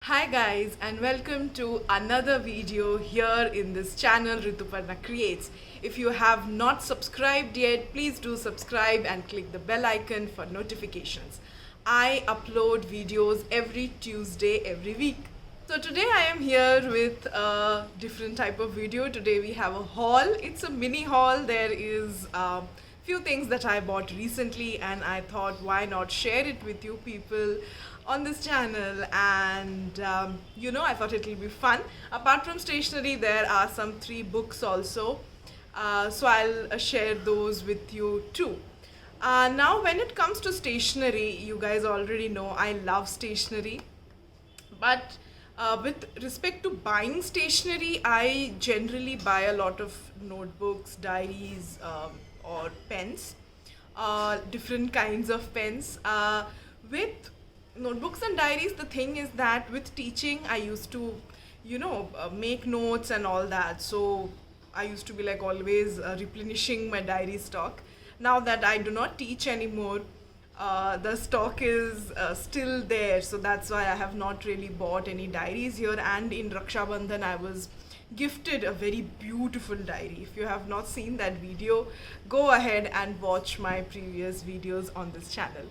Hi guys, and welcome to another video here in this channel Rituparna Creates. If you have not subscribed yet, please do subscribe and click the bell icon for notifications. I upload videos every Tuesday every week. So today I am here with a different type of video. Today we have a haul. It's a mini haul. There is few things that I bought recently and I thought why not share it with you people on this channel, and I thought it will be fun. Apart from stationery, there are some 3 books also, so I'll share those with you too. Now when it comes to stationery, you guys already know I love stationery, but with respect to buying stationery, I generally buy a lot of notebooks, diaries, or pens, different kinds of pens. With notebooks and diaries, the thing is that with teaching, I used to, make notes and all that. So I used to be like always replenishing my diary stock. Now that I do not teach anymore, the stock is still there, so that's why I have not really bought any diaries here. And in Raksha Bandhan I was gifted a very beautiful diary. If you have not seen that video, go ahead and watch my previous videos on this channel.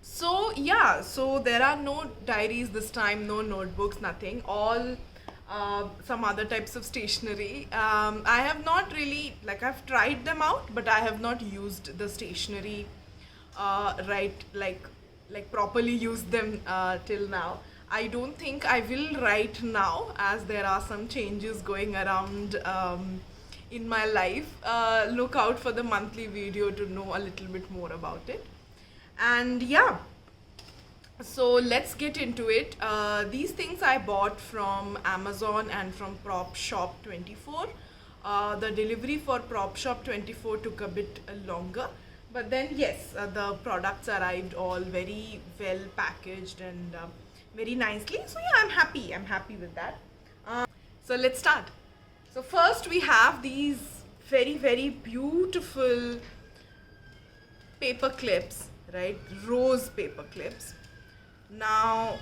So there are no diaries this time, no notebooks, nothing, all some other types of stationery. I have not really, I've tried them out, but I have not used the stationery right, like properly used them till now. I don't think I will right now, as there are some changes going around in my life. Look out for the monthly video to know a little bit more about it. And yeah, so let's get into it. These things I bought from Amazon and from Prop Shop 24. The delivery for Prop Shop 24 took a bit longer, but then yes, the products arrived all very well packaged and very nicely. So yeah, I'm happy with that. So let's start. So first we have these very beautiful paper clips, right? Rose paper clips. Now,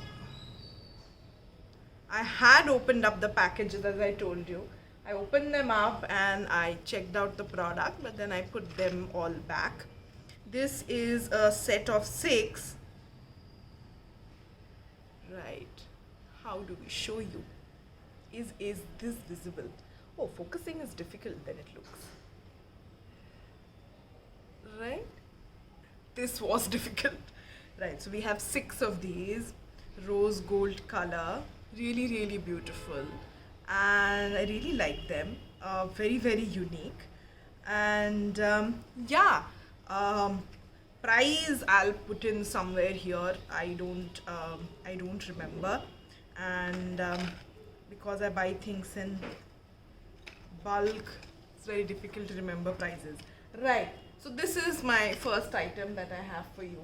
I had opened up the packages, as I told you. I opened them up and I checked out the product, but then I put them all back. This is a set of 6. Right. How do we show you? Is this visible? Oh, focusing is difficult than it looks. Right? This was difficult. Right, so we have 6 of these, rose gold color, really beautiful, and I really like them. Very unique. And price I'll put in somewhere here. I don't remember, and because I buy things in bulk, it's very difficult to remember prices. Right. So this is my first item that I have for you.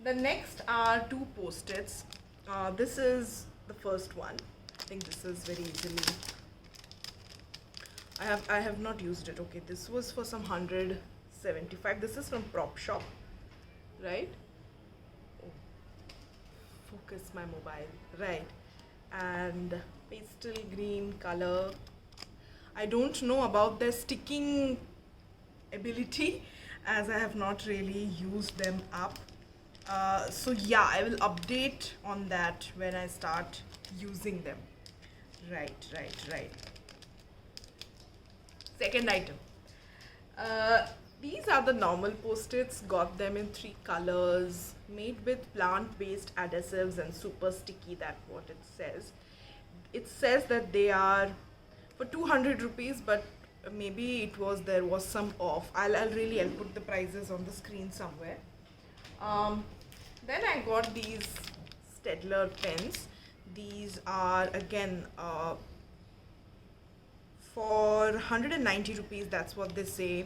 The next are 2 post-its. This is the first one. I think this is very easily. I have not used it. Okay, this was for some 175. This is from Prop Shop, right? Oh, focus my mobile. Right. And pastel green color. I don't know about their sticking ability, as I have not really used them up. So yeah, I will update on that when I start using them. Right. Second item. These are the normal post-its. Got them in 3 colors. Made with plant-based adhesives and super sticky. That's what it says. It says that they are for 200 rupees, but maybe there was some off. I'll put the prices on the screen somewhere. Then I got these Staedtler pens. These are again for 190 rupees. That's what they say.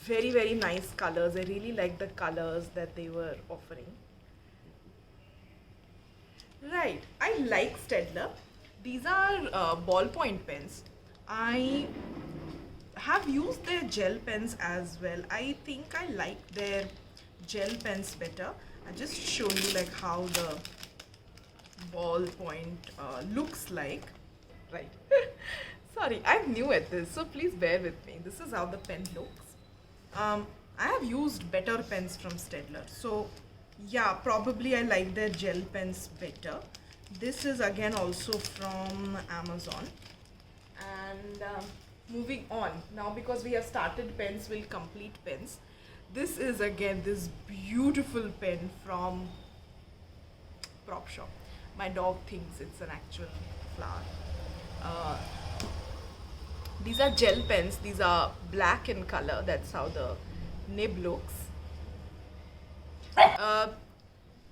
Very nice colors. I really like the colors that they were offering. Right, I like Staedtler. These are ballpoint pens. I have used their gel pens as well. I think I like their gel pens better. I'll just show you like how the ballpoint looks like, right? Sorry, I'm new at this, so please bear with me. This is how the pen looks. I have used better pens from Staedtler, so yeah, probably I like their gel pens better. This is again also from Amazon. And moving on now, because we have started pens, we'll complete pens. This is again this beautiful pen from Prop Shop. My dog thinks it's an actual flower. Uh, these are gel pens. These are black in color. That's how the nib looks.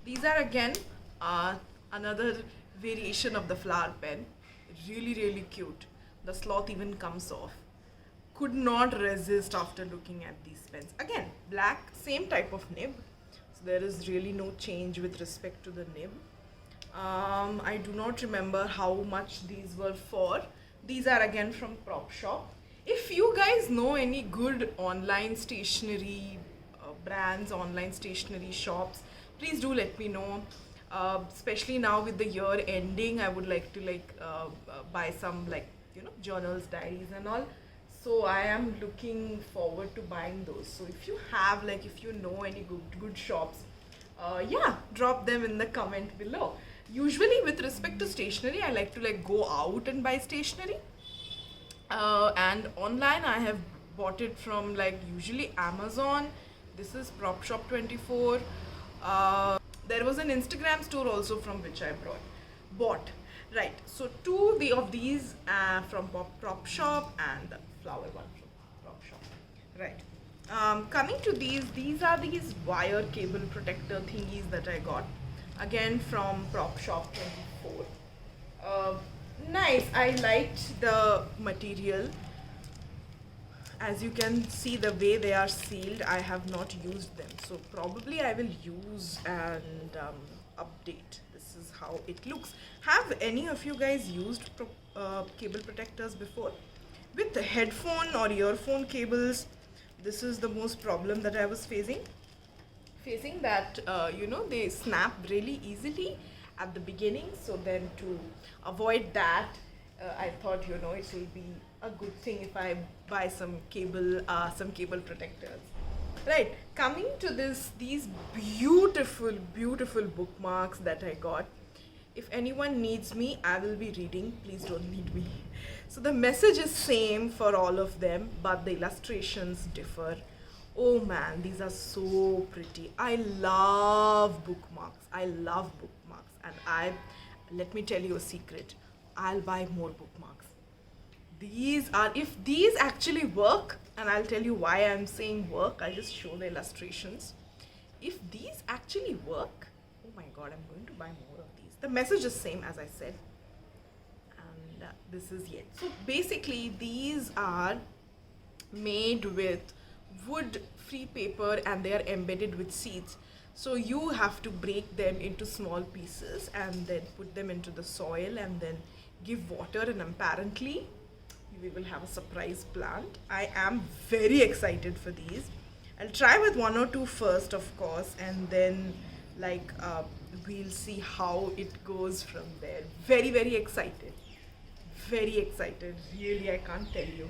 These are again another variation of the flower pen. Really cute. The sloth even comes off. Could not resist after looking at these pens. Again, black, same type of nib. So there is really no change with respect to the nib. I do not remember how much these were for. These are again from Prop Shop. If you guys know any good online stationery brands, online stationery shops, please do let me know. Especially now with the year ending, I would like to buy some journals, diaries and all. So I am looking forward to buying those. So if you have if you know any good shops, yeah, drop them in the comment below. Usually with respect to stationery, I like to go out and buy stationery. And online I have bought it from usually Amazon. This is Prop Shop 24. There was an Instagram store also from which I bought. Right, so two of these from Prop Shop and the flower one from Prop Shop. Right. Coming to these are these wire cable protector thingies that I got. Again from Prop Shop 24. Nice, I liked the material. As you can see the way they are sealed, I have not used them. So probably I will use and update. This is how it looks. Have any of you guys used cable protectors before? With the headphone or earphone cables, this is the most problem that I was facing that they snap really easily at the beginning. So then to avoid that, I thought it will be a good thing if I buy some cable protectors. Right, coming to these beautiful bookmarks that I got. If anyone needs me, I will be reading. Please don't need me. So the message is same for all of them, but the illustrations differ. Oh man, these are so pretty. I love bookmarks. And let me tell you a secret. I'll buy more bookmarks. If these actually work, and I'll tell you why I'm saying work, I'll just show the illustrations. If these actually work, oh my god, I'm going to buy more of these. The message is same as I said. And this is it. So basically these are made with wood-free paper and they are embedded with seeds. So you have to break them into small pieces and then put them into the soil and then give water, and apparently we will have a surprise plant. I am very excited for these. I'll try with one or two first, of course, and then we'll see how it goes from there. Very excited. Really, I can't tell you.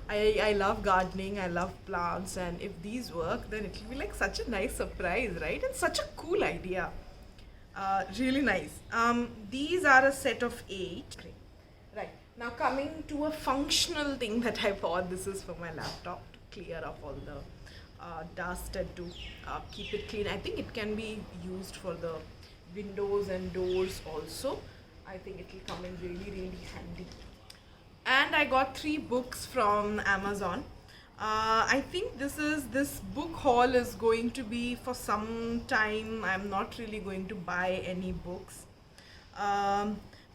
I love gardening, I love plants, and if these work, then it will be such a nice surprise, right? And such a cool idea. Really nice. These are a set of 8. Right, now coming to a functional thing that I bought. This is for my laptop to clear up all the dust and to keep it clean. I think it can be used for the windows and doors also. I think it will come in really handy. And I got 3 books from Amazon. I think this book haul is going to be for some time. I'm not really going to buy any books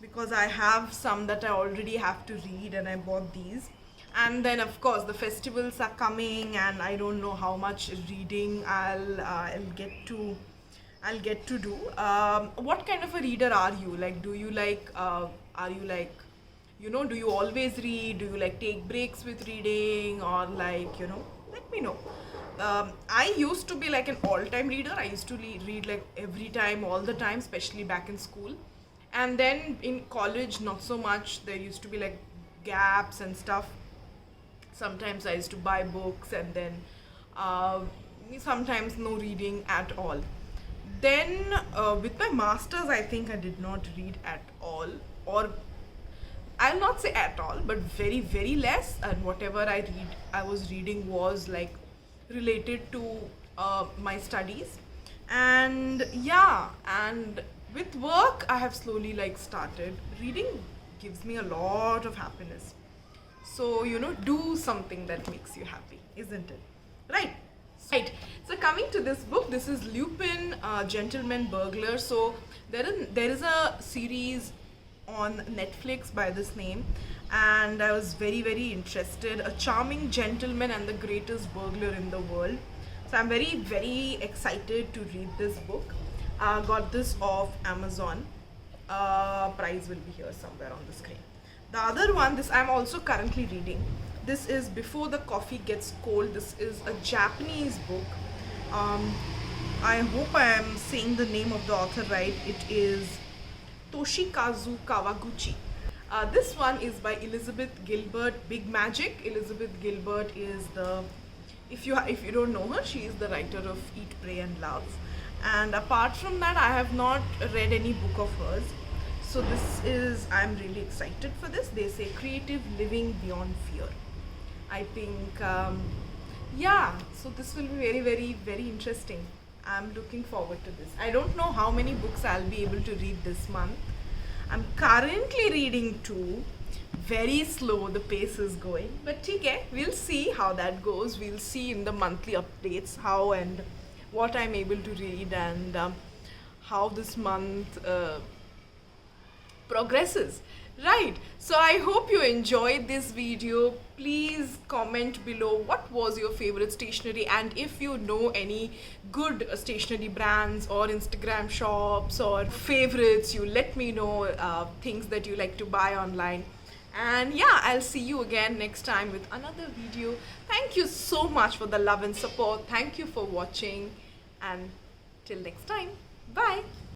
because I have some that I already have to read, and I bought these. And then of course the festivals are coming, and I don't know how much reading I'll get to do. What kind of a reader are you? Do you do you always read? Do you take breaks with reading, or let me know. I used to be an all-time reader. I used to read every time, all the time, especially back in school. And then in college, not so much. There used to be like gaps and stuff. Sometimes I used to buy books, and then uh, sometimes no reading at all. Then with my masters, I think I did not read at all, or I'll not say at all, but very, very less. And whatever I was reading was like related to my studies. And yeah, and with work, I have slowly like started reading. Gives me a lot of happiness. So, do something that makes you happy, isn't it? Right. Right. So coming to this book, this is Lupin, Gentleman Burglar. So there is a series on Netflix by this name, and I was very, very interested. A charming gentleman and the greatest burglar in the world. So I'm very, very excited to read this book. Got this off Amazon. Price will be here somewhere on the screen. The other one, this I'm also currently reading. This is Before the Coffee Gets Cold. This is a Japanese book. Um, I hope I am saying the name of the author right. It is Toshikazu Kawaguchi. This one is by Elizabeth Gilbert, Big Magic. Elizabeth Gilbert is the, if you don't know her, she is the writer of Eat, Pray and Love. And apart from that, I have not read any book of hers. So this is, I'm really excited for this. They say creative living beyond fear. I think, yeah, so this will be very, very, very interesting. I'm looking forward to this. I don't know how many books I'll be able to read this month. I'm currently reading two. Very slow, the pace is going. But okay, we'll see how that goes. We'll see in the monthly updates how and what I'm able to read, and how this month progresses. Right, so I hope you enjoyed this video. Please comment below what was your favorite stationery, and if you know any good stationery brands or Instagram shops or favorites, you let me know things that you like to buy online. And yeah, I'll see you again next time with another video. Thank you so much for the love and support. Thank you for watching, and till next time, bye.